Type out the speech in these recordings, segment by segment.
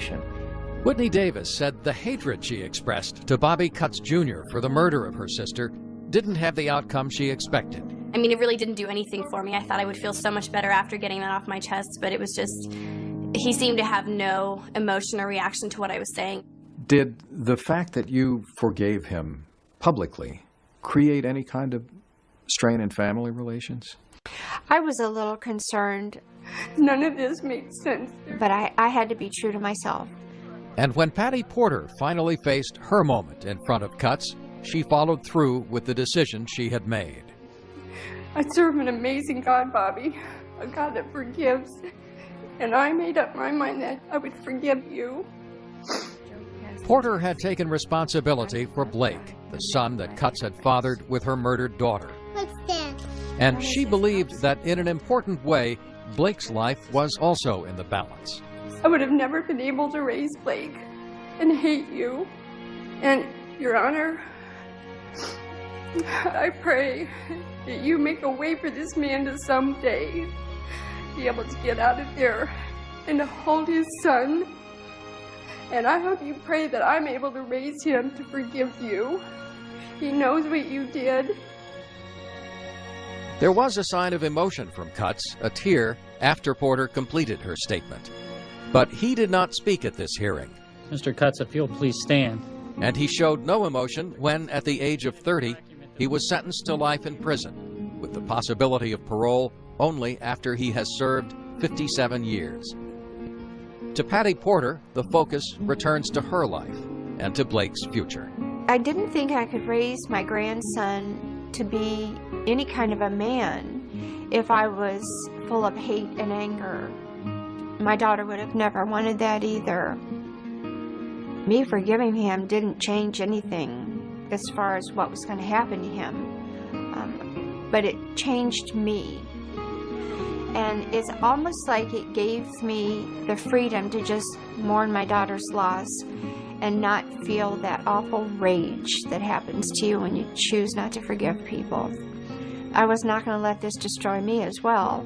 information. Whitney Davis said the hatred she expressed to Bobby Cutts Jr. for the murder of her sister didn't have the outcome she expected. I mean, it really didn't do anything for me. I thought I would feel so much better after getting that off my chest, but it was just, he seemed to have no emotion or reaction to what I was saying. Did the fact that you forgave him publicly create any kind of strain in family relations? I was a little concerned. None of this makes sense. But I had to be true to myself. And when Patty Porter finally faced her moment in front of Cutts, she followed through with the decision she had made. I serve an amazing God, Bobby, a God that forgives. And I made up my mind that I would forgive you. Porter had taken responsibility for Blake, the son that Cutts had fathered with her murdered daughter. What's that? And she believed that in an important way, Blake's life was also in the balance. I would have never been able to raise Blake and hate you. And, Your Honor, I pray that you make a way for this man to someday be able to get out of there and to hold his son. And I hope you pray that I'm able to raise him to forgive you. He knows what you did. There was a sign of emotion from Cutts, a tear, after Porter completed her statement. But he did not speak at this hearing. Mr. Cutts, if you'll please stand. And he showed no emotion when, at the age of 30, he was sentenced to life in prison, with the possibility of parole only after he has served 57 years. To Patty Porter, the focus returns to her life and to Blake's future. I didn't think I could raise my grandson to be any kind of a man if I was full of hate and anger. My daughter would have never wanted that either. Me forgiving him didn't change anything as far as what was going to happen to him, but it changed me. And it's almost like it gave me the freedom to just mourn my daughter's loss and not feel that awful rage that happens to you when you choose not to forgive people. I was not going to let this destroy me as well.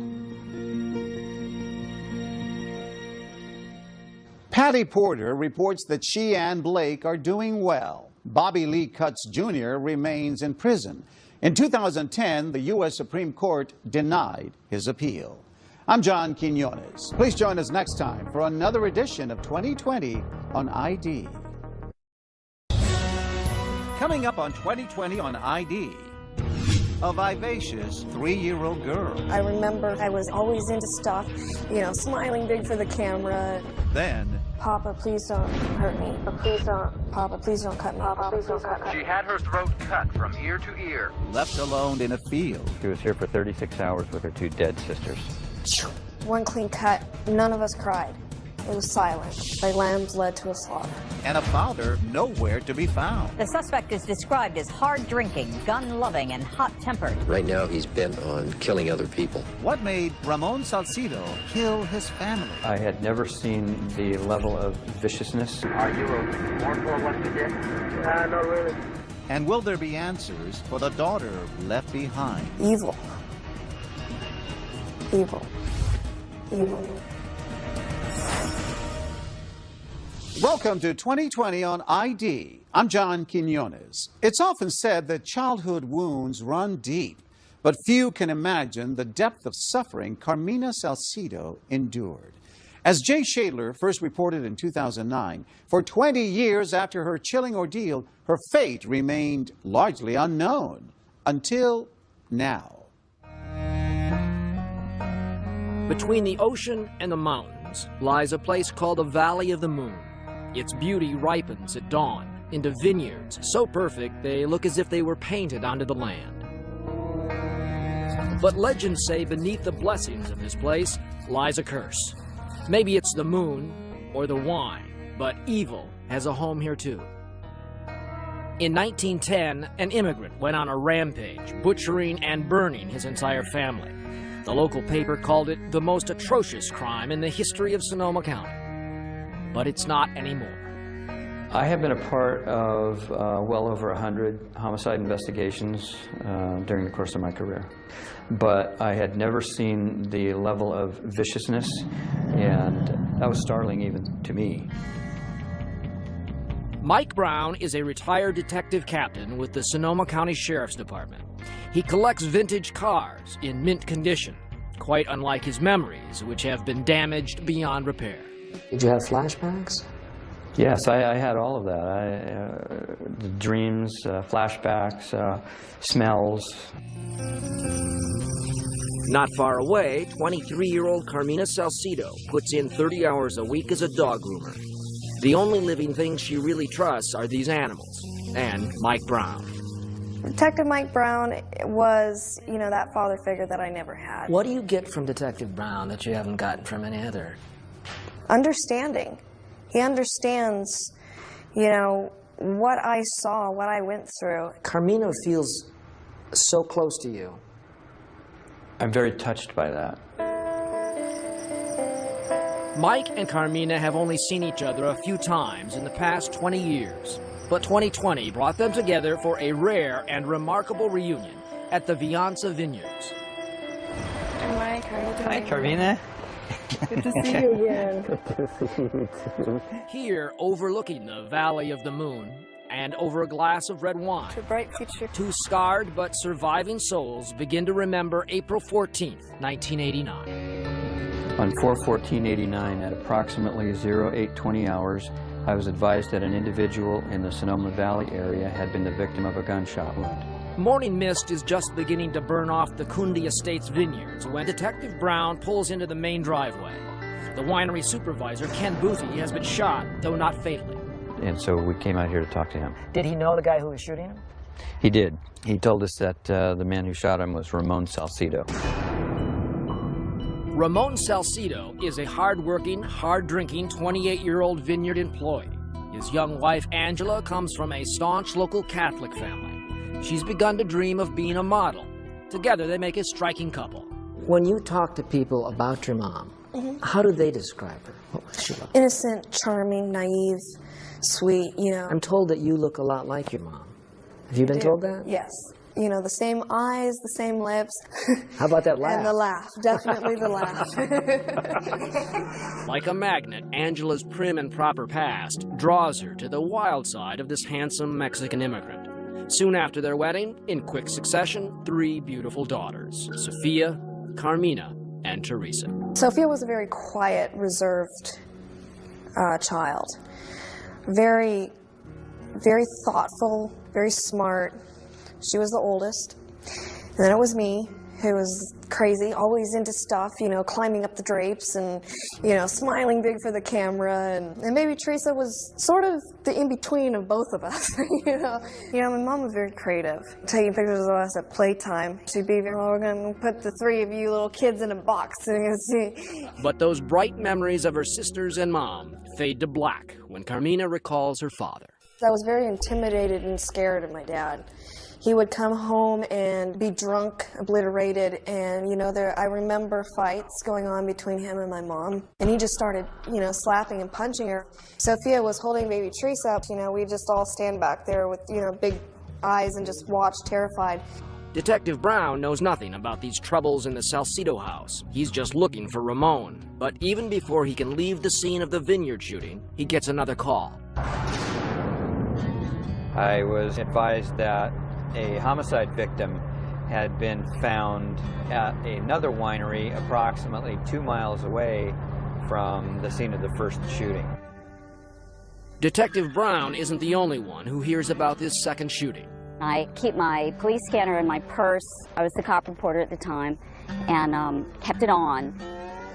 Patty Porter reports that she and Blake are doing well. Bobby Lee Cutts Jr. remains in prison. In 2010, the U.S. Supreme Court denied his appeal. I'm John Quinones. Please join us next time for another edition of 2020 on ID. Coming up on 2020 on ID, a vivacious 3-year-old girl. I remember I was always into stuff, you know, smiling big for the camera. Then, Papa, please don't hurt me. Please don't. Papa, please don't cut me. Papa, please don't cut me. She had her throat cut from ear to ear. left alone in a field. She was here for 36 hours with her 2 dead sisters. One clean cut. None of us cried. It was silent. Like lambs led to a slaughter. And a father nowhere to be found. The suspect is described as hard-drinking, gun-loving, and hot-tempered. Right now, he's bent on killing other people. What made Ramon Salcido kill his family? I had never seen the level of viciousness. Are you remorseful of what you did? Not really. And will there be answers for the daughter left behind? Evil. Evil. Evil. Welcome to 2020 on ID. I'm John Quinones. It's often said that childhood wounds run deep, but few can imagine the depth of suffering Carmina Salcido endured. As Jay Shadler first reported in 2009, for 20 years after her chilling ordeal, her fate remained largely unknown until now. Between the ocean and the mountains lies a place called the Valley of the Moon. Its beauty ripens at dawn into vineyards so perfect they look as if they were painted onto the land. But legends say beneath the blessings of this place lies a curse. Maybe it's the moon or the wine, but evil has a home here too. In 1910, an immigrant went on a rampage, butchering and burning his entire family. The local paper called it the most atrocious crime in the history of Sonoma County. But it's not anymore. I have been a part of well over 100 homicide investigations during the course of my career. But I had never seen the level of viciousness and That was startling even to me. Mike Brown is a retired detective captain with the Sonoma County Sheriff's Department. He collects vintage cars in mint condition, quite unlike his memories, which have been damaged beyond repair. Did you have flashbacks? Yes, I had all of that. The dreams, flashbacks, smells. Not far away, 23-year-old Carmina Salcido puts in 30 hours a week as a dog groomer. The only living things she really trusts are these animals and Mike Brown. Detective Mike Brown was, you know, that father figure that I never had. What do you get from Detective Brown that you haven't gotten from any other? Understanding. He understands, you know, what I saw, what I went through. Carmina feels so close to you. I'm very touched by that. Mike and Carmina have only seen each other a few times in the past 20 years. But 2020 brought them together for a rare and remarkable reunion at the Vianza Vineyards. Mike, how are you doing? Hi, Carmina. Good to see you again. Good to see you too. Here, overlooking the Valley of the Moon, and over a glass of red wine, To a bright future. two scarred but surviving souls begin to remember April 14th, 1989. On 4/14/89, at approximately 08:20 hours, I was advised that an individual in the Sonoma Valley area had been the victim of a gunshot wound. Morning mist is just beginning to burn off the Kundi Estates vineyards when Detective Brown pulls into the main driveway. The winery supervisor, Ken Boothie, has been shot, though not fatally. And so we came out here to talk to him. Did he know the guy who was shooting him? He did. He told us that the man who shot him was Ramon Salcido. Ramon Salcido is a hard-working, hard-drinking 28-year-old vineyard employee. His young wife, Angela, comes from a staunch local Catholic family. She's begun to dream of being a model. Together, they make a striking couple. When you talk to people about your mom, how do they describe her? What was she like? Innocent, charming, naive, sweet, you know. I'm told that you look a lot like your mom. Have you been told that? Yes. You know, the same eyes, the same lips. How about that laugh? And the laugh. Definitely the laugh. Like a magnet, Angela's prim and proper past draws her to the wild side of this handsome Mexican immigrant. Soon after their wedding, in quick succession, 3 beautiful daughters, Sophia, Carmina, and Teresa. Sophia was a very quiet, reserved child. Very, very thoughtful, very smart. She was the oldest. And then it was me, who was crazy, always into stuff, you know, climbing up the drapes and, you know, smiling big for the camera. And maybe Teresa was sort of the in-between of both of us, you know. You know, my mom was very creative, taking pictures of us at playtime. She'd be, oh, we're going to put the 3 of you little kids in a box and see. But those bright memories of her sisters and mom fade to black when Carmina recalls her father. I was very intimidated and scared of my dad. He would come home and be drunk, obliterated, and, you know, I remember fights going on between him and my mom. And he just started, you know, slapping and punching her. Sophia was holding baby Teresa up. You know, we just all stand back there with, you know, big eyes and just watch, terrified. Detective Brown knows nothing about these troubles in the Salcido house. He's just looking for Ramon. But even before he can leave the scene of the vineyard shooting, he gets another call. I was advised that a homicide victim had been found at another winery approximately 2 miles away from the scene of the first shooting. Detective Brown isn't the only one who hears about this second shooting. I keep my police scanner in my purse. I was the cop reporter at the time and kept it on.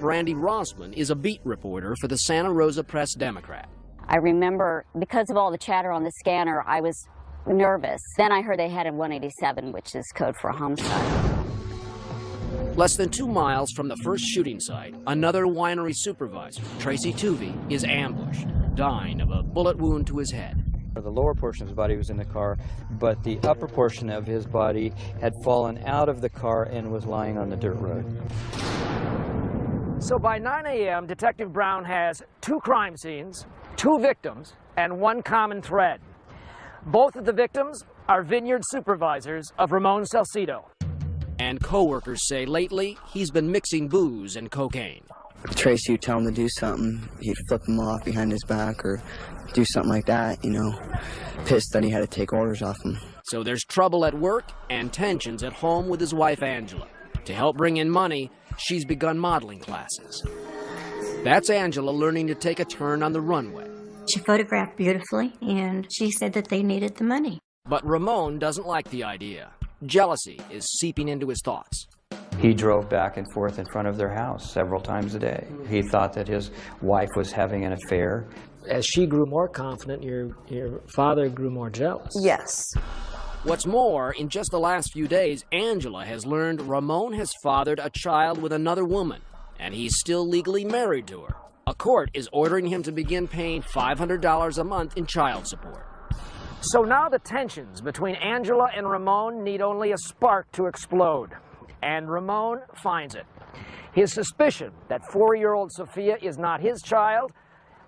Randy Rosman is a beat reporter for the Santa Rosa Press-Democrat. I remember, because of all the chatter on the scanner, I was nervous. Then I heard they had a 187, which is code for a homicide. Less than 2 miles from the first shooting site, another winery supervisor, Tracy Tuvey, is ambushed, dying of a bullet wound to his head. The lower portion of his body was in the car, but the upper portion of his body had fallen out of the car and was lying on the dirt road. So by 9 a.m., Detective Brown has 2 crime scenes, 2 victims, and 1 common thread. Both of the victims are vineyard supervisors of Ramon Salcido. And co-workers say lately he's been mixing booze and cocaine. Tracy would tell him to do something, he'd flip him off behind his back or do something like that, you know, pissed that he had to take orders off him. So there's trouble at work and tensions at home with his wife, Angela. To help bring in money, she's begun modeling classes. That's Angela learning to take a turn on the runway. She photographed beautifully, and she said that they needed the money. But Ramon doesn't like the idea. Jealousy is seeping into his thoughts. He drove back and forth in front of their house several times a day. He thought that his wife was having an affair. As she grew more confident, your father grew more jealous. Yes. What's more, in just the last few days, Angela has learned Ramon has fathered a child with another woman, and he's still legally married to her. A court is ordering him to begin paying $500 a month in child support. So now the tensions between Angela and Ramon need only a spark to explode. And Ramon finds it. His suspicion that 4-year-old Sophia is not his child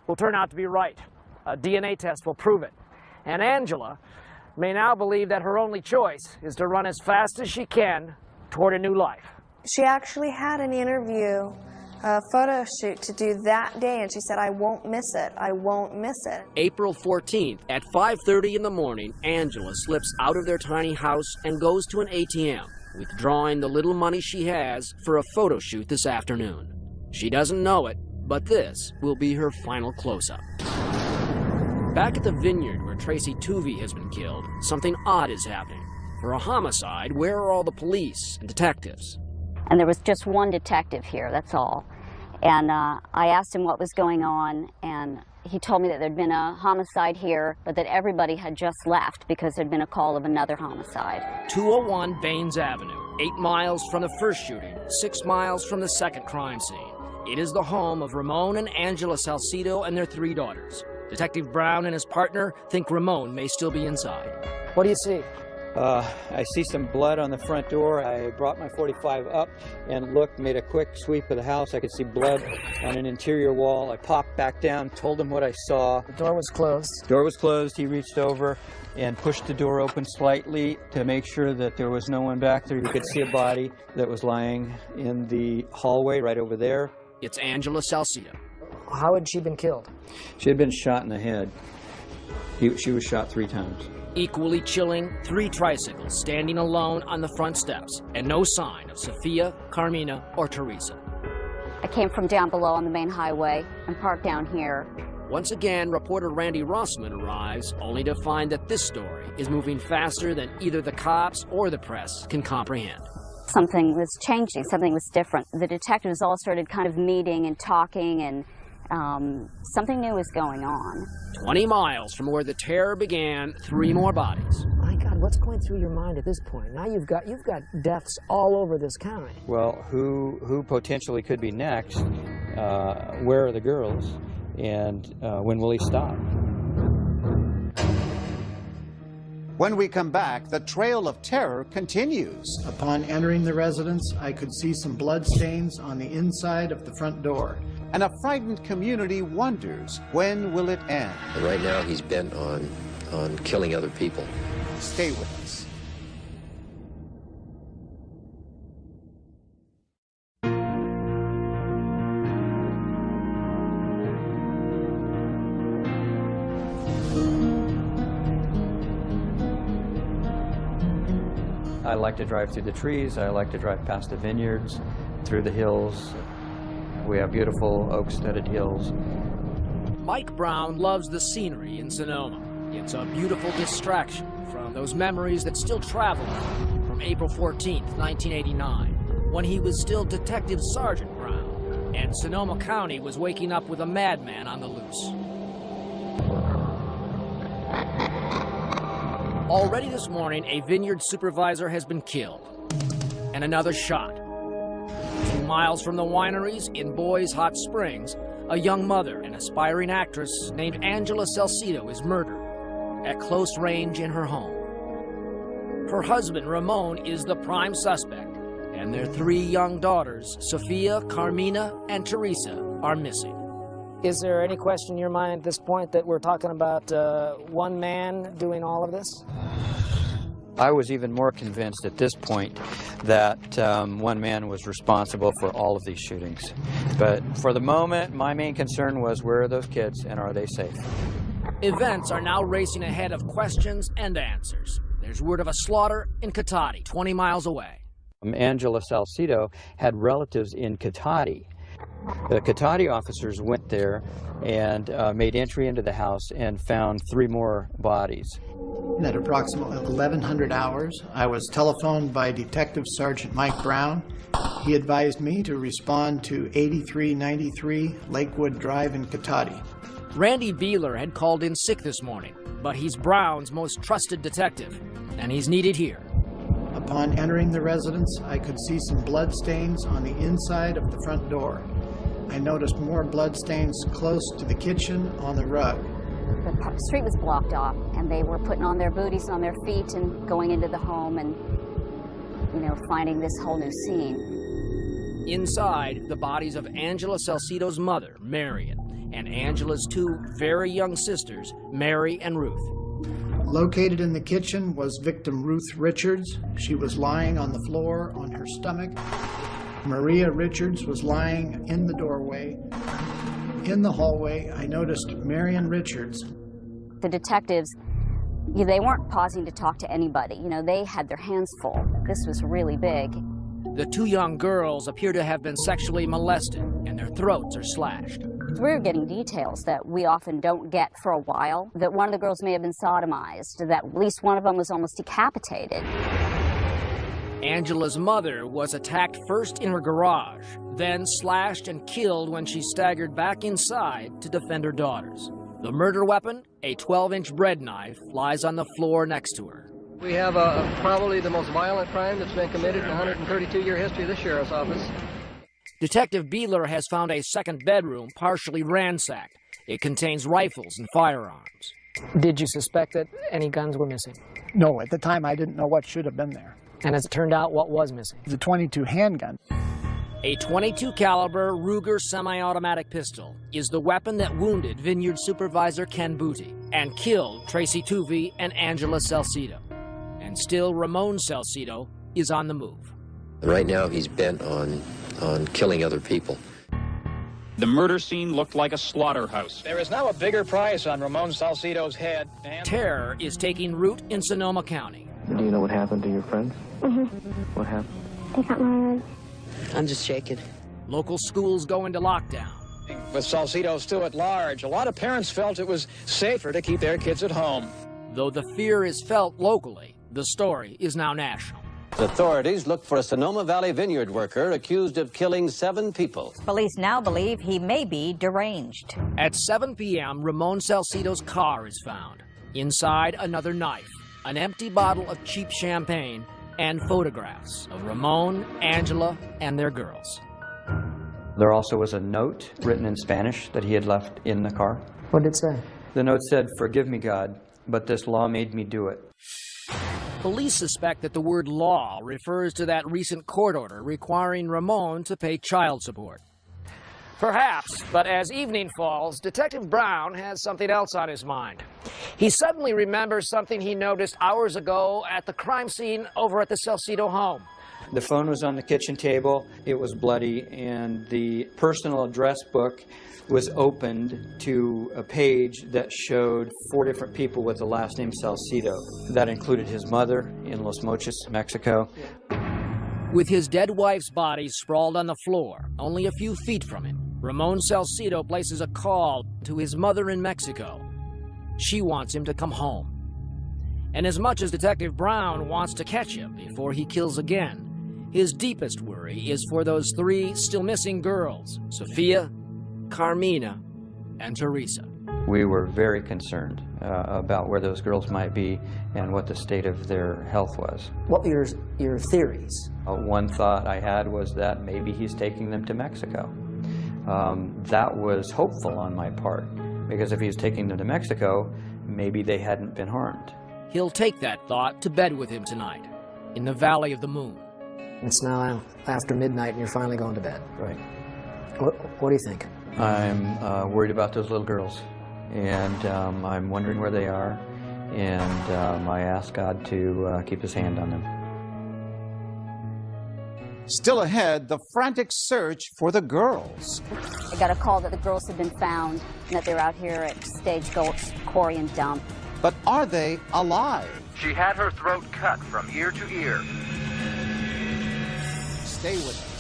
will turn out to be right. A DNA test will prove it. And Angela may now believe that her only choice is to run as fast as she can toward a new life. She actually had an interview, a photo shoot to do that day, and she said, I won't miss it. I won't miss it. April 14th at 5:30 in the morning, Angela slips out of their tiny house and goes to an ATM, withdrawing the little money she has for a photo shoot this afternoon. She doesn't know it, but this will be her final close-up. Back at the vineyard where Tracy Tuvey has been killed, something odd is happening. For a homicide, where are all the police and detectives? And there was just one detective here, that's all. And I asked him what was going on, and he told me that there'd been a homicide here, but that everybody had just left because there'd been a call of another homicide. 201 Baines Avenue, 8 miles from the first shooting, 6 miles from the second crime scene. It is the home of Ramon and Angela Salcido and their 3 daughters. Detective Brown and his partner think Ramon may still be inside. What do you see? I see some blood on the front door. I brought my .45 up and looked, made a quick sweep of the house. I could see blood on an interior wall. I popped back down, told him what I saw. The door was closed. The door was closed. He reached over and pushed the door open slightly to make sure that there was no one back there. You could see a body that was lying in the hallway right over there. It's Angela Salcido. How had she been killed? She had been shot in the head. She was shot 3 times. Equally chilling, 3 tricycles standing alone on the front steps, and no sign of Sophia, Carmina, or Teresa. I came from down below on the main highway and parked down here. Once again, reporter Randy Rossman arrives, only to find that this story is moving faster than either the cops or the press can comprehend. Something was changing, something was different. The detectives all started kind of meeting and talking, and something new was going on. 20 miles from where the terror began, 3 more bodies. My God, what's going through your mind at this point? Now you've got deaths all over this county. Well, who potentially could be next? Where are the girls? And when will he stop? When we come back, the trail of terror continues. Upon entering the residence, I could see some blood stains on the inside of the front door. And a frightened community wonders, when will it end? And right now he's bent on killing other people. Stay with us. I like to drive through the trees. I like to drive past the vineyards, through the hills. We have beautiful oak-studded hills. Mike Brown loves the scenery in Sonoma. It's a beautiful distraction from those memories that still travel from April 14th, 1989, when he was still Detective Sergeant Brown, and Sonoma County was waking up with a madman on the loose. Already this morning, a vineyard supervisor has been killed, and another shot. 2 miles from the wineries in Boys Hot Springs, a young mother and aspiring actress named Angela Salcido is murdered at close range in her home. Her husband, Ramon, is the prime suspect, and their 3 young daughters, Sophia, Carmina, and Teresa, are missing. Is there any question in your mind at this point that we're talking about one man doing all of this? I was even more convinced at this point that one man was responsible for all of these shootings. But for the moment, my main concern was, where are those kids and are they safe? Events are now racing ahead of questions and answers. There's word of a slaughter in Cotati, 20 miles away. Angela Salcido had relatives in Cotati. The Cotati officers went there and made entry into the house and found 3 more bodies. At approximately 1100 hours, I was telephoned by Detective Sergeant Mike Brown. He advised me to respond to 8393 Lakewood Drive in Cotati. Randy Beeler had called in sick this morning, but he's Brown's most trusted detective, and he's needed here. Upon entering the residence, I could see some blood stains on the inside of the front door. I noticed more blood stains close to the kitchen on the rug. The street was blocked off, and they were putting on their booties on their feet and going into the home and, finding this whole new scene. Inside, the bodies of Angela Salcido's mother, Marion, and Angela's 2 very young sisters, Mary and Ruth. Located in the kitchen was victim Ruth Richards. She was lying on the floor on her stomach. Maria Richards was lying in the doorway. In the hallway, I noticed Marion Richards. The detectives, they weren't pausing to talk to anybody. They had their hands full. This was really big. The 2 young girls appear to have been sexually molested, and their throats are slashed. We're getting details that we often don't get for a while, that one of the girls may have been sodomized, that at least one of them was almost decapitated. Angela's mother was attacked first in her garage, then slashed and killed when she staggered back inside to defend her daughters. The murder weapon, a 12-inch bread knife, lies on the floor next to her. We have probably the most violent crime that's been committed in the 132-year history of the Sheriff's Office. Detective Beeler has found a second bedroom partially ransacked. It contains rifles and firearms. Did you suspect that any guns were missing? No, at the time I didn't know what should have been there. And as it turned out, what was missing? The .22 handgun. A .22 caliber Ruger semi-automatic pistol is the weapon that wounded Vineyard Supervisor Ken Booty and killed Tracy Tuvey and Angela Salcido. And still Ramon Salcido is on the move. Right now he's bent on killing other people. The murder scene looked like a slaughterhouse. There is now a bigger price on Ramon Salcido's head. Terror is taking root in Sonoma County. Do you know what happened to your friends? Mm-hmm. What happened? They got my leg. I'm just shaking. Local schools go into lockdown. With Salcido still at large, a lot of parents felt it was safer to keep their kids at home. Though the fear is felt locally, the story is now national. Authorities look for a Sonoma Valley vineyard worker accused of killing 7 people. Police now believe he may be deranged. At 7 p.m., Ramon Salcido's car is found. Inside, another knife, an empty bottle of cheap champagne, and photographs of Ramon, Angela, and their girls. There also was a note written in Spanish that he had left in the car. What did it say? The note said, "Forgive me, God, but this law made me do it." Police suspect that the word law refers to that recent court order requiring Ramon to pay child support. Perhaps, but as evening falls, Detective Brown has something else on his mind. He suddenly remembers something he noticed hours ago at the crime scene over at the Salcido home. The phone was on the kitchen table, it was bloody, and the personal address book was opened to a page that showed 4 different people with the last name Salcido. That included his mother in Los Mochis, Mexico. With his dead wife's body sprawled on the floor, only a few feet from him, Ramon Salcido places a call to his mother in Mexico. She wants him to come home. And as much as Detective Brown wants to catch him before he kills again, his deepest worry is for those 3 still missing girls, Sophia, Carmina, and Teresa. We were very concerned about where those girls might be and what the state of their health was. What were your theories? One thought I had was that maybe he's taking them to Mexico. That was hopeful on my part, because if he's taking them to Mexico, maybe they hadn't been harmed. He'll take that thought to bed with him tonight, in the Valley of the Moon. It's now after midnight and you're finally going to bed. Right. What do you think? I'm worried about those little girls, and I'm wondering where they are, and I asked God to keep his hand on them. Still ahead, the frantic search for the girls. I got a call that the girls had been found and that they're out here at Stagecoach Quarry and Dump. But are they alive? She had her throat cut from ear to ear. Stay with us.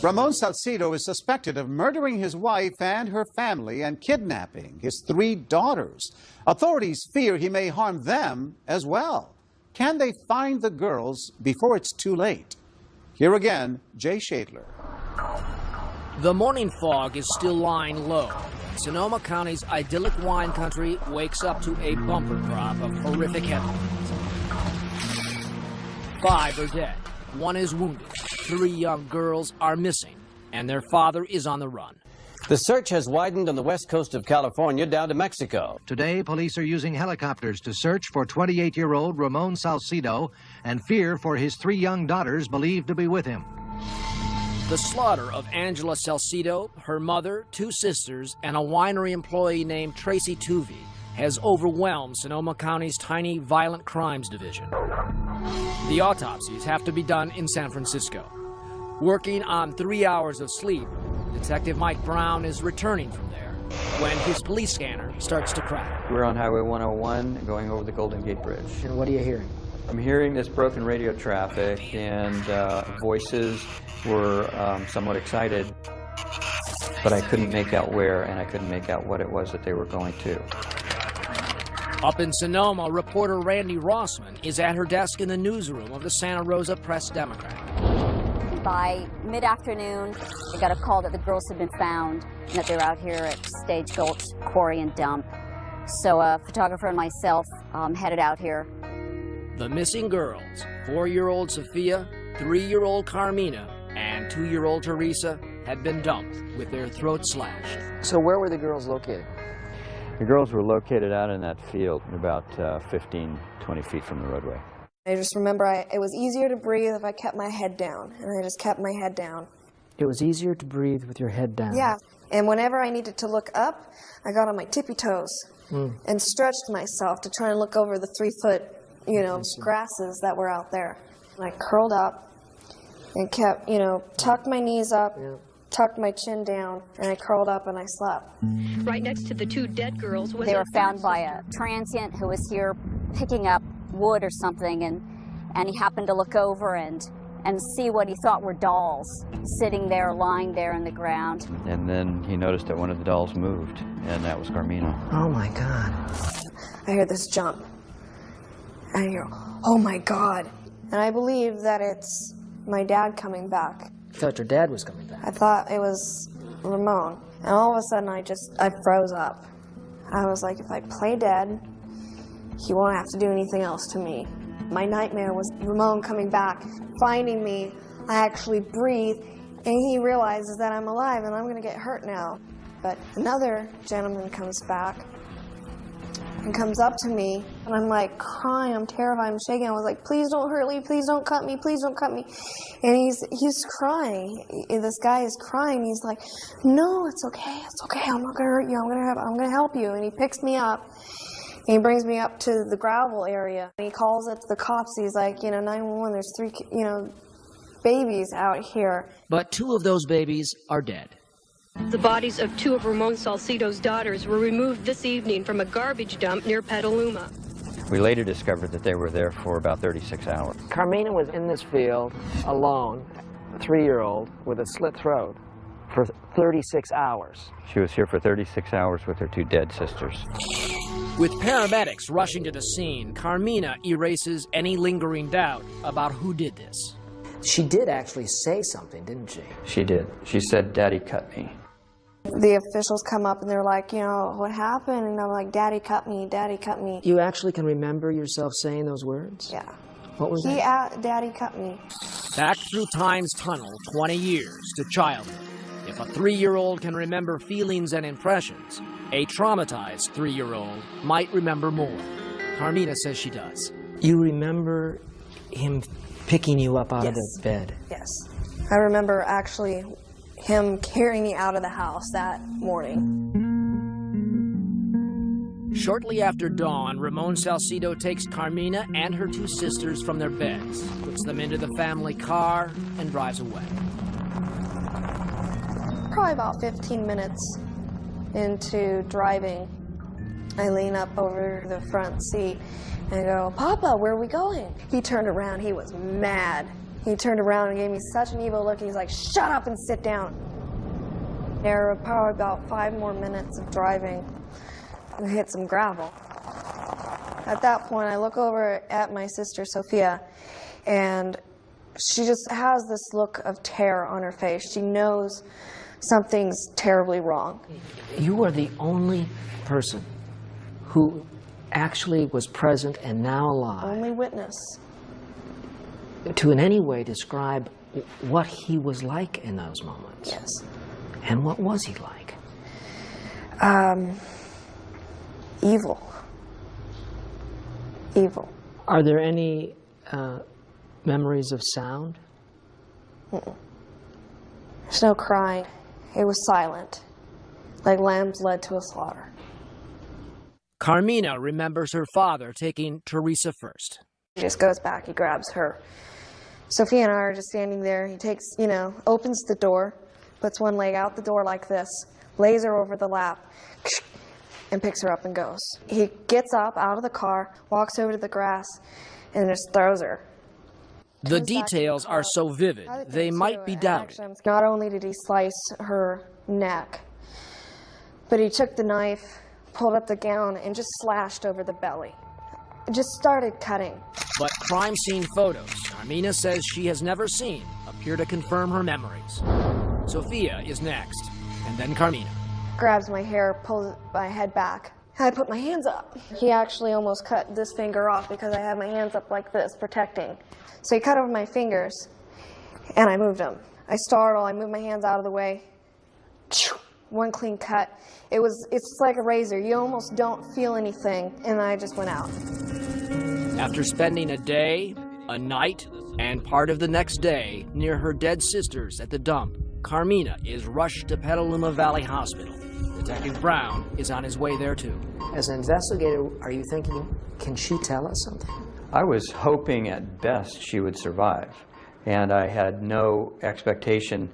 Ramon Salcido is suspected of murdering his wife and her family and kidnapping his 3 daughters. Authorities fear he may harm them as well. Can they find the girls before it's too late? Here again, Jay Shadler. The morning fog is still lying low. Sonoma County's idyllic wine country wakes up to a bumper crop of horrific headlines. 5 are dead. 1 is wounded. 3 young girls are missing, and their father is on the run. The search has widened on the west coast of California down to Mexico. Today, police are using helicopters to search for 28-year-old Ramon Salcido and fear for his 3 young daughters believed to be with him. The slaughter of Angela Salcido, her mother, 2 sisters, and a winery employee named Tracy Tuvey has overwhelmed Sonoma County's tiny violent crimes division. The autopsies have to be done in San Francisco. Working on 3 hours of sleep, Detective Mike Brown is returning from there when his police scanner starts to crack. We're on Highway 101 going over the Golden Gate Bridge. And what are you hearing? I'm hearing this broken radio traffic, and voices were somewhat excited, but I couldn't make out where, and I couldn't make out what it was that they were going to. Up in Sonoma, reporter Randy Rossman is at her desk in the newsroom of the Santa Rosa Press-Democrat. By mid-afternoon, I got a call that the girls had been found and that they're out here at Stagecoach Quarry and Dump. So a photographer and myself headed out here. The missing girls, 4-year-old Sophia, 3-year-old Carmina, and 2-year-old Teresa, had been dumped with their throats slashed. So where were the girls located? The girls were located out in that field, about 15, 20 feet from the roadway. I just remember it was easier to breathe if I kept my head down, and I just kept my head down. It was easier to breathe with your head down. Yeah, and whenever I needed to look up, I got on my tippy toes and stretched myself to try and look over the 3-foot, grasses that were out there. And I curled up and kept, tucked my knees up, tucked my chin down, and I curled up and I slept. Right next to the 2 dead girls was They were found by a transient who was here picking up wood or something, and he happened to look over and see what he thought were dolls sitting there, lying there in the ground. And then he noticed that one of the dolls moved, and that was Carmina. Oh my God. I hear this jump, and I hear, oh my God. And I believe that it's my dad coming back. You thought your dad was coming back? I thought it was Ramon. And all of a sudden, I froze up. I was like, if I play dead, he won't have to do anything else to me. My nightmare was Ramon coming back, finding me. I actually breathe, and he realizes that I'm alive and I'm going to get hurt now. But another gentleman comes back and comes up to me, and I'm like crying, I'm terrified, I'm shaking. I was like, please don't hurt me, please don't cut me, please don't cut me. And he's crying. This guy is crying. He's like, no, it's okay, I'm not gonna hurt you, I'm gonna help you. And he picks me up, and he brings me up to the gravel area. And he calls up the cops. He's like, 911, there's 3, babies out here. But 2 of those babies are dead. The bodies of 2 of Ramon Salcido's daughters were removed this evening from a garbage dump near Petaluma. We later discovered that they were there for about 36 hours. Carmina was in this field alone, a 3-year-old with a slit throat, for 36 hours. She was here for 36 hours with her 2 dead sisters. With paramedics rushing to the scene, Carmina erases any lingering doubt about who did this. She did actually say something, didn't she? She did. She said, "Daddy cut me." The officials come up and they're like, what happened? And I'm like, Daddy cut me, Daddy cut me. You actually can remember yourself saying those words? Yeah. What was that? Daddy cut me. Back through time's tunnel, 20 years to childhood. If a 3-year-old can remember feelings and impressions, a traumatized 3-year-old might remember more. Carmina says she does. You remember him picking you up out of Yes. the bed? Yes. I remember actually him carrying me out of the house that morning. Shortly after dawn, Ramon Salcido takes Carmina and her two sisters from their beds, puts them into the family car, and drives away. Probably about 15 minutes into driving, I lean up over the front seat and go, "Papa, where are we going?" He turned around. He was mad. He turned around and gave me such an evil look. He's like, "Shut up and sit down." There were probably about 5 more minutes of driving. We hit some gravel. At that point, I look over at my sister, Sophia, and she just has this look of terror on her face. She knows something's terribly wrong. You are the only person who actually was present and now alive Only witness. to in any way describe what he was like in those moments. Yes. And what was he like? Evil. Evil. Are there any memories of sound? Mm-mm. There's no crying. It was silent, like lambs led to a slaughter. Carmina remembers her father taking Teresa first. He just goes back, he grabs her. Sophia and I are just standing there. He takes, opens the door, puts one leg out the door like this, lays her over the lap, and picks her up and goes. He gets up out of the car, walks over to the grass, and just throws her. The details are so vivid, they might be doubted. Not only did he slice her neck, but he took the knife, pulled up the gown, and just slashed over the belly. Just started cutting. But crime scene photos Carmina says she has never seen appear to confirm her memories. Sophia is next, and then Carmina. Grabs my hair, pulls my head back. I put my hands up. He actually almost cut this finger off because I had my hands up like this, protecting. So he cut over my fingers, and I moved them. I startle, I moved my hands out of the way. One clean cut. It's like a razor. You almost don't feel anything, and I just went out. After spending a day, a night, and part of the next day near her dead sisters at the dump, Carmina is rushed to Petaluma Valley Hospital. Detective Brown is on his way there too. As an investigator, are you thinking, can she tell us something? I was hoping at best she would survive, and I had no expectation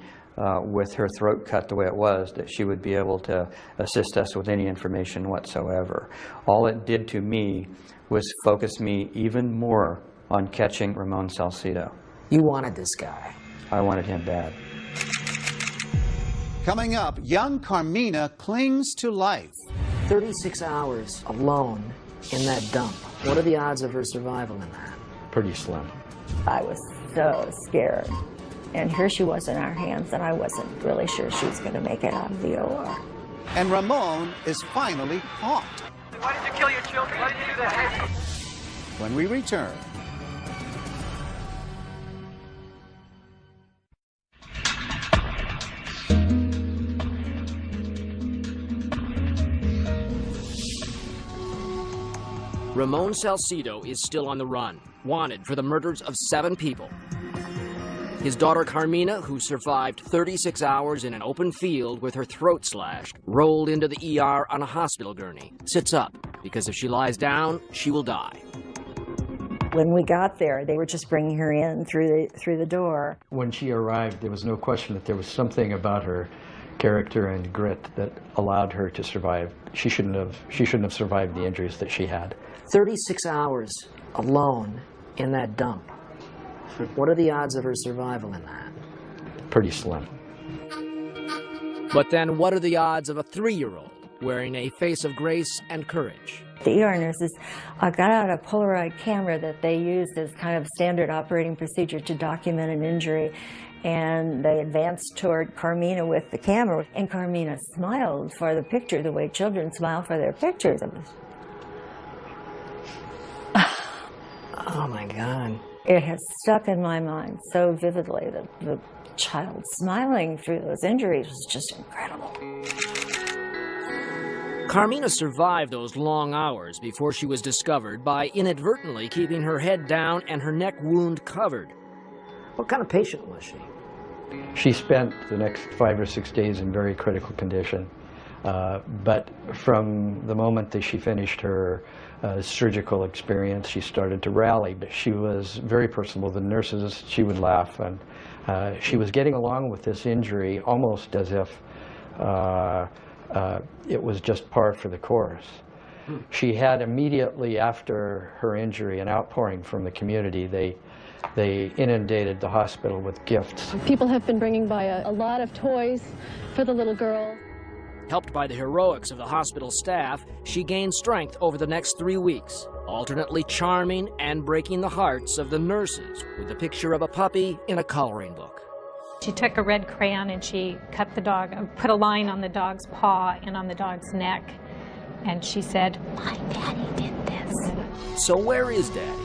with her throat cut the way it was that she would be able to assist us with any information whatsoever. All it did to me was focus me even more on catching Ramon Salcido. You wanted this guy. I wanted him bad. Coming up, young Carmina clings to life. 36 hours alone in that dump. What are the odds of her survival in that? Pretty slim. I was so scared. And here she was in our hands, and I wasn't really sure she was going to make it out of the OR. And Ramon is finally caught. Why did you kill your children? Why did you do that? When we return. Ramon Salcido is still on the run, wanted for the murders of 7 people. His daughter Carmina, who survived 36 hours in an open field with her throat slashed, rolled into the ER on a hospital gurney, sits up, because if she lies down, she will die. When we got there, they were just bringing her in through the door. When she arrived, there was no question that there was something about her character and grit that allowed her to survive. She shouldn't have survived the injuries that she had. 36 hours alone in that dump. What are the odds of her survival in that? Pretty slim. But then what are the odds of a 3-year-old wearing a face of grace and courage? The ER nurses got out a Polaroid camera that they used as kind of standard operating procedure to document an injury. And they advanced toward Carmina with the camera. And Carmina smiled for the picture the way children smile for their pictures. Oh my God. It has stuck in my mind so vividly that the child smiling through those injuries was just incredible. Carmina survived those long hours before she was discovered by inadvertently keeping her head down and her neck wound covered. What kind of patient was she? She spent the next 5 or 6 days in very critical condition. But from the moment that she finished her surgical experience, she started to rally. But she was very personable. The nurses, she would laugh, and she was getting along with this injury almost as if it was just par for the course. She had immediately after her injury an outpouring from the community. They inundated the hospital with gifts. People have been bringing by a lot of toys for the little girl. Helped by the heroics of the hospital staff, she gained strength over the next 3 weeks, alternately charming and breaking the hearts of the nurses with a picture of a puppy in a coloring book. She took a red crayon and she cut the dog, put a line on the dog's paw and on the dog's neck, and she said, "My daddy did this." So where is Daddy?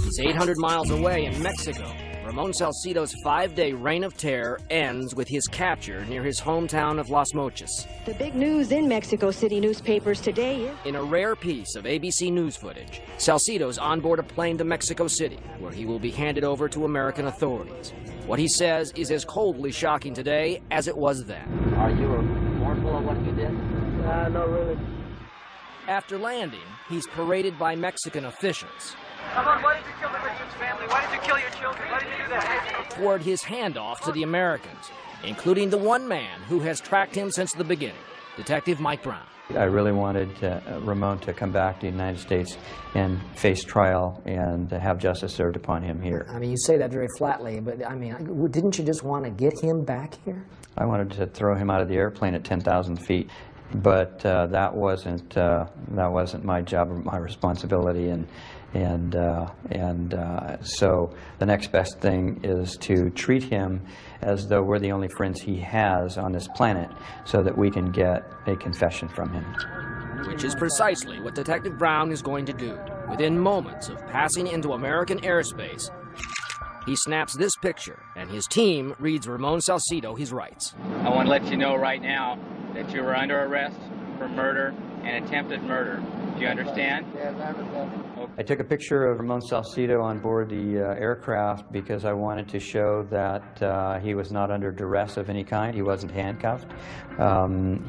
He's 800 miles away in Mexico. Ramon Salcido's 5-day reign of terror ends with his capture near his hometown of Las Mochas. The big news in Mexico City newspapers today is... In a rare piece of ABC News footage, Salcido's on board a plane to Mexico City, where he will be handed over to American authorities. What he says is as coldly shocking today as it was then. Are you remorseful of what you did? Not really. After landing, he's paraded by Mexican officials. Ramon, why did you kill the Richards family? Why did you kill your children? Why did you do that? Toward his handoff to the Americans, including the one man who has tracked him since the beginning, Detective Mike Brown. I really wanted Ramon to come back to the United States and face trial and have justice served upon him here. I mean, you say that very flatly, but I mean, didn't you just want to get him back here? I wanted to throw him out of the airplane at 10,000 feet, but that wasn't my job or my responsibility, so the next best thing is to treat him as though we're the only friends he has on this planet, so that we can get a confession from him. Which is precisely what Detective Brown is going to do. Within moments of passing into American airspace, he snaps this picture, and his team reads Ramon Salcido his rights. I want to let you know right now that you were under arrest for murder and attempted murder. Do you understand? Yes, I understand. I took a picture of Ramon Salcido on board the aircraft because I wanted to show that he was not under duress of any kind. He wasn't handcuffed.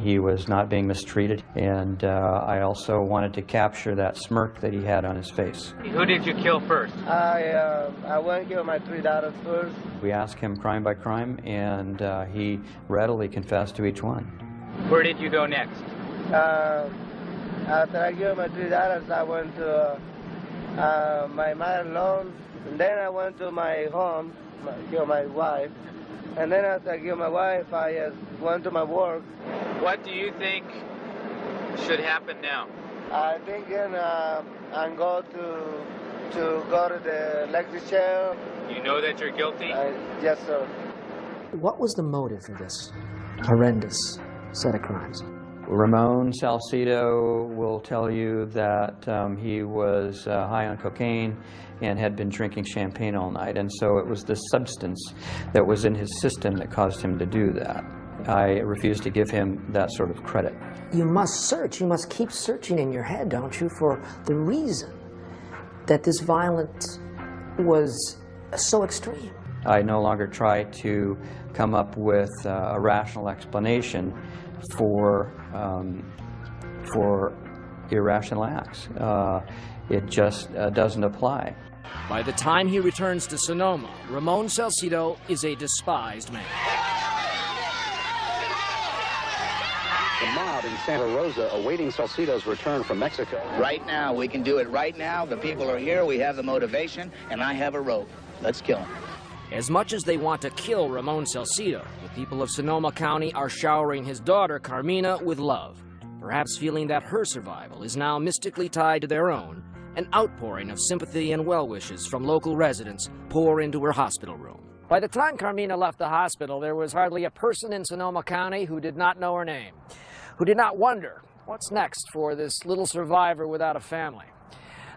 He was not being mistreated. And I also wanted to capture that smirk that he had on his face. Who did you kill first? I went and killed my 3 daughters first. We asked him crime by crime, and he readily confessed to each one. Where did you go next? After I killed my 3 daughters, I went to my mother-in-law, and then I went to my home, killed my wife, and then after I killed my wife, I went to my work. What do you think should happen now? I think I'm going to go to the electric chair. You know that you're guilty? Yes, sir. What was the motive for this horrendous set of crimes? Ramon Salcido will tell you that he was high on cocaine and had been drinking champagne all night, and so it was the substance that was in his system that caused him to do that. I refuse to give him that sort of credit. You must search, you must keep searching in your head, don't you, for the reason that this violence was so extreme. I no longer try to come up with a rational explanation for irrational acts. It just doesn't apply. By the time he returns to Sonoma, Ramon Salcido is a despised man. The mob in Santa Rosa awaiting Salcido's return from Mexico. Right now, we can do it right now. The people are here, we have the motivation, and I have a rope. Let's kill him. As much as they want to kill Ramon Salcido, the people of Sonoma County are showering his daughter, Carmina, with love. Perhaps feeling that her survival is now mystically tied to their own, an outpouring of sympathy and well wishes from local residents pour into her hospital room. By the time Carmina left the hospital, there was hardly a person in Sonoma County who did not know her name, who did not wonder what's next for this little survivor without a family.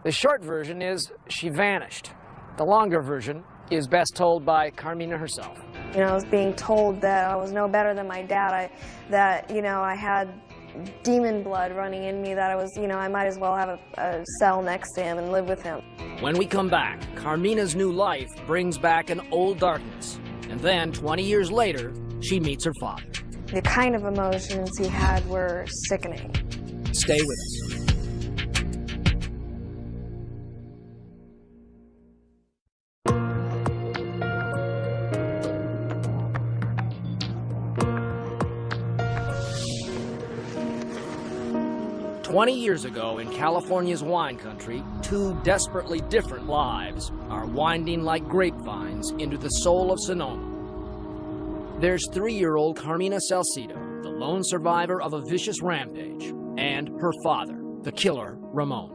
The short version is she vanished. The longer version is best told by Carmina herself. You know, I was being told that I was no better than my dad, that, you know, I had demon blood running in me that I was, I might as well have a cell next to him and live with him. When we come back, Carmina's new life brings back an old darkness. And then, 20 years later, she meets her father. The kind of emotions he had were sickening. Stay with us. "20 years ago in California's wine country, two desperately different lives are winding like grapevines into the soul of Sonoma. There's 3-year-old Carmina Salcido, the lone survivor of a vicious rampage, and her father, the killer, Ramon.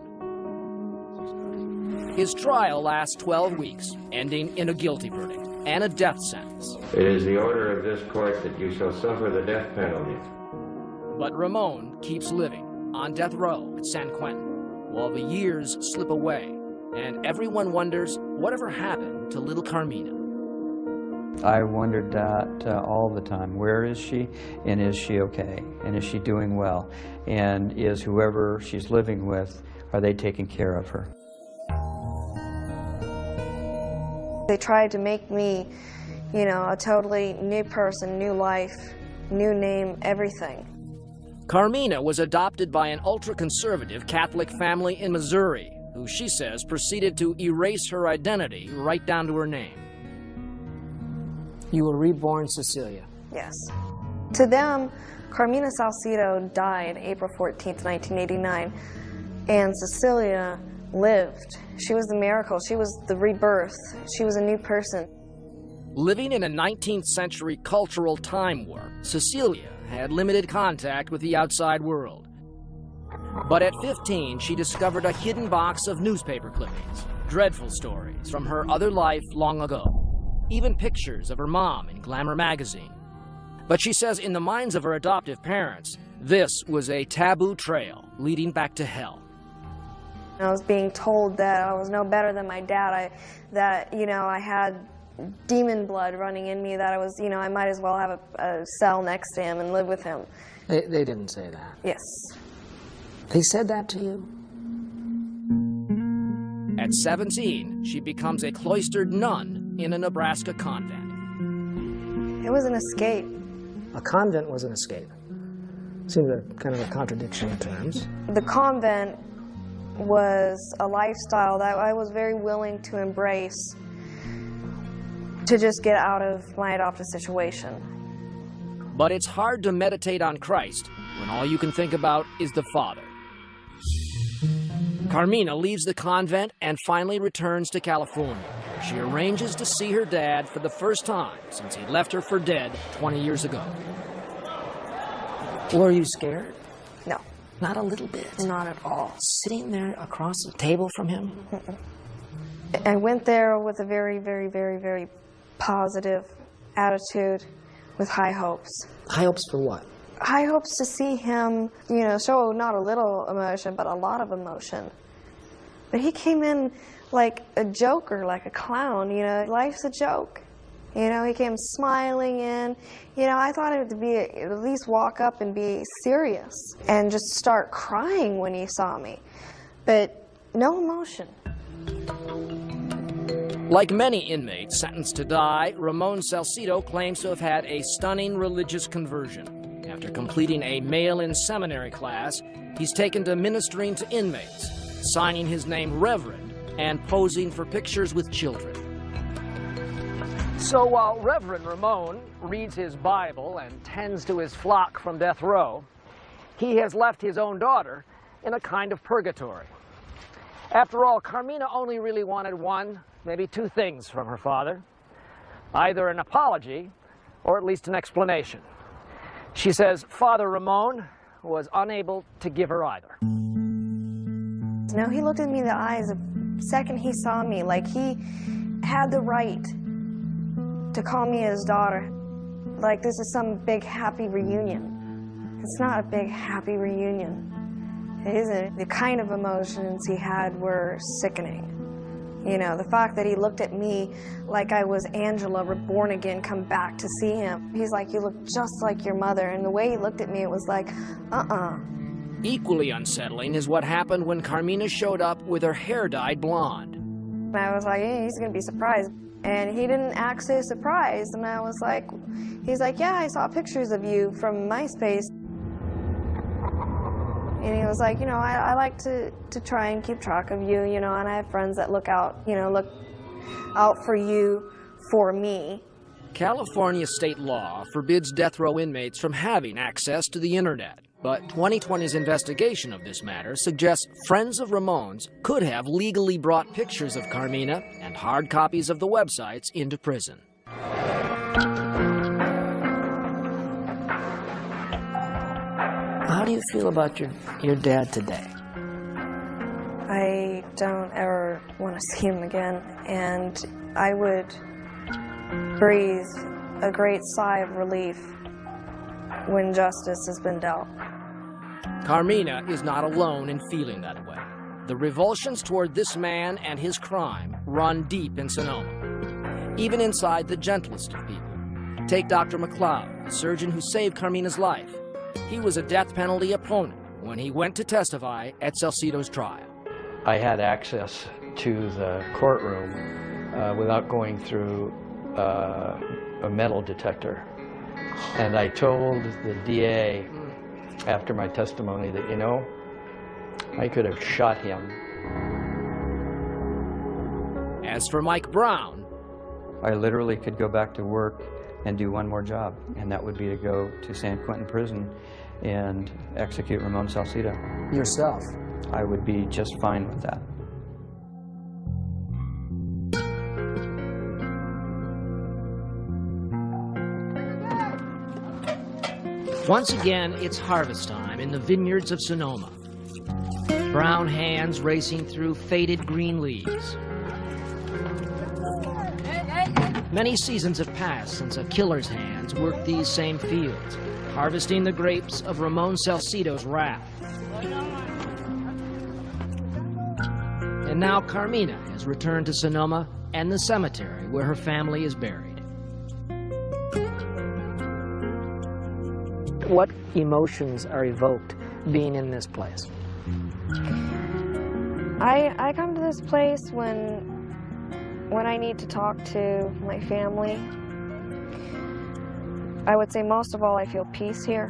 His trial lasts 12 weeks, ending in a guilty verdict and a death sentence. It is the order of this court that you shall suffer the death penalty. But Ramon keeps living on death row at San Quentin, while the years slip away, and everyone wonders whatever happened to little Carmina. I wondered that all the time. Where is she? And is she okay? And is she doing well? And is whoever she's living with, are they taking care of her? They tried to make me, a totally new person, new life, new name, everything. Carmina was adopted by an ultra-conservative Catholic family in Missouri, who she says proceeded to erase her identity right down to her name. You were reborn Cecilia. Yes. To them, Carmina Salcido died April 14th, 1989, and Cecilia lived. She was the miracle. She was the rebirth. She was a new person. Living in a 19th century cultural time warp, Cecilia had limited contact with the outside world. But at 15, she discovered a hidden box of newspaper clippings, dreadful stories from her other life long ago, even pictures of her mom in Glamour magazine. But she says in the minds of her adoptive parents, this was a taboo trail leading back to hell. I was being told that I was no better than my dad, I had demon blood running in me, that I was, I might as well have a cell next to him and live with him. They didn't say that. Yes. They said that to you? At 17, she becomes a cloistered nun in a Nebraska convent. It was an escape. A convent was an escape. Seemed kind of a contradiction in terms. The convent was a lifestyle that I was very willing to embrace to just get out of my adoptive situation. But it's hard to meditate on Christ when all you can think about is the Father. Carmina leaves the convent and finally returns to California, where she arranges to see her dad for the first time since he left her for dead 20 years ago. Were you scared? No. Not a little bit? Not at all. Sitting there across the table from him? I went there with a very, very, very, very positive attitude with high hopes. High hopes for what? High hopes to see him, show not a little emotion, but a lot of emotion. But he came in like a joker, like a clown, life's a joke. He came smiling in. I thought it would be at least walk up and be serious and just start crying when he saw me. But no emotion. Like many inmates sentenced to die, Ramon Salcido claims to have had a stunning religious conversion. After completing a mail-in seminary class, he's taken to ministering to inmates, signing his name Reverend, and posing for pictures with children. So while Reverend Ramon reads his Bible and tends to his flock from death row, he has left his own daughter in a kind of purgatory. After all, Carmina only really wanted one, maybe two things from her father. Either an apology, or at least an explanation. She says Father Ramon was unable to give her either. No, he looked at me in the eyes the second he saw me, like he had the right to call me his daughter. Like this is some big happy reunion. It's not a big happy reunion. It isn't. The kind of emotions he had were sickening. You know, the fact that he looked at me like I was Angela, reborn again, come back to see him. He's like, you look just like your mother. And the way he looked at me, it was like, Equally unsettling is what happened when Carmina showed up with her hair dyed blonde. And I was like, hey, he's going to be surprised. And he didn't act so surprised. And I was like, he's like, yeah, I saw pictures of you from MySpace. And he was like, you know, I like to try and keep track of you, you know, and I have friends that look out, you know, look out for you, for me. California state law forbids death row inmates from having access to the internet. But 2020's investigation of this matter suggests friends of Ramon's could have legally brought pictures of Carmina and hard copies of the websites into prison. How do you feel about your dad today? I don't ever want to see him again, and I would breathe a great sigh of relief when justice has been dealt. Carmina is not alone in feeling that way. The revulsions toward this man and his crime run deep in Sonoma, even inside the gentlest of people. Take Dr. McLeod, the surgeon who saved Carmina's life. He was a death penalty opponent when he went to testify at Salcido's trial. I had access to the courtroom without going through a metal detector. And I told the DA after my testimony that, you know, I could have shot him. As for Mike Brown, I literally could go back to work and do one more job, and that would be to go to San Quentin prison and execute Ramon Salcido. Yourself? I would be just fine with that. once again, it's harvest time in the vineyards of Sonoma. Brown hands racing through faded green leaves. Many seasons have passed since a killer's hands worked these same fields, harvesting the grapes of Ramon Salcido's wrath. And now Carmina has returned to Sonoma and the cemetery where her family is buried. What emotions are evoked being in this place? I come to this place when I need to talk to my family. I would say most of all I feel peace here.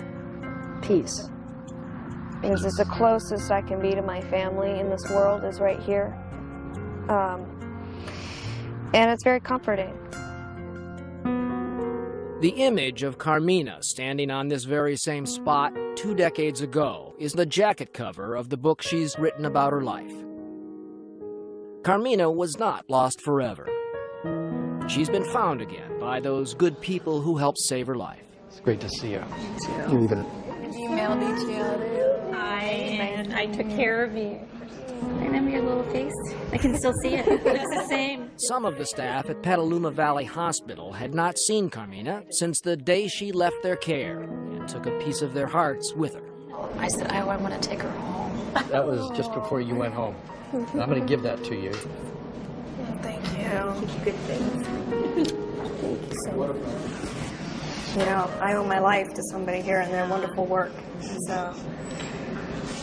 Peace. Because it's the closest I can be to my family in this world is right here. And it's very comforting. The image of Carmina standing on this very same spot 2 decades ago is the jacket cover of the book she's written about her life. Carmina was not lost forever. She's been found again by those good people who helped save her life. It's great to see you. You even emailed each other. I took care of you. Remember your little face? I can still see it. It's the same. Some of the staff at Petaluma Valley Hospital had not seen Carmina since the day she left their care and took a piece of their hearts with her. I said, I want to take her home. That was just before you went home. I'm going to give that to you. Thank you. Good things. You know, I owe my life to somebody here and their wonderful work. So.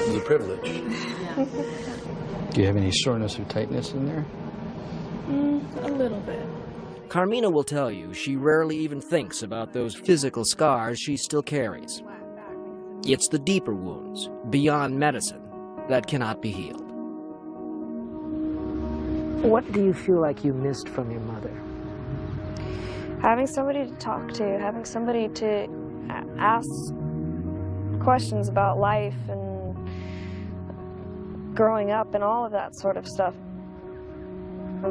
It's a privilege. Do you have any soreness or tightness in there? A little bit. Carmina will tell you she rarely even thinks about those physical scars she still carries. It's the deeper wounds, beyond medicine, that cannot be healed. What do you feel like you missed from your mother? Having somebody to talk to, having somebody to ask questions about life and growing up and all of that sort of stuff.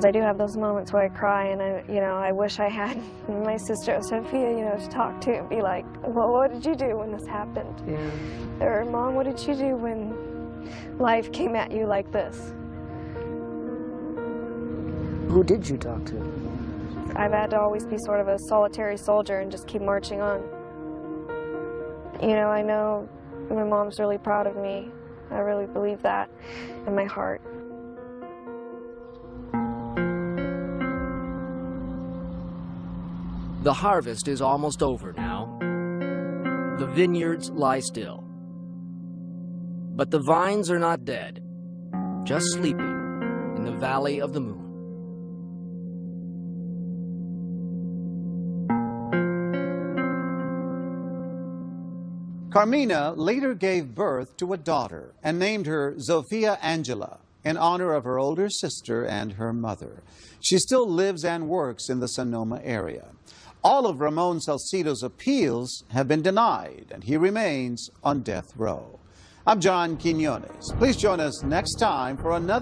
I do have those moments where I cry and I wish I had my sister Sophia, to talk to and be like, well, what did you do when this happened? Yeah. Or, Mom, what did you do when life came at you like this? Who did you talk to? I've had to always be sort of a solitary soldier and just keep marching on. I know my mom's really proud of me. I really believe that in my heart. The harvest is almost over now. The vineyards lie still. But the vines are not dead, just sleeping in the Valley of the Moon. Carmina later gave birth to a daughter and named her Zofia Angela in honor of her older sister and her mother. She still lives and works in the Sonoma area. All of Ramon Salcido's appeals have been denied, and he remains on death row. I'm John Quinones. Please join us next time for another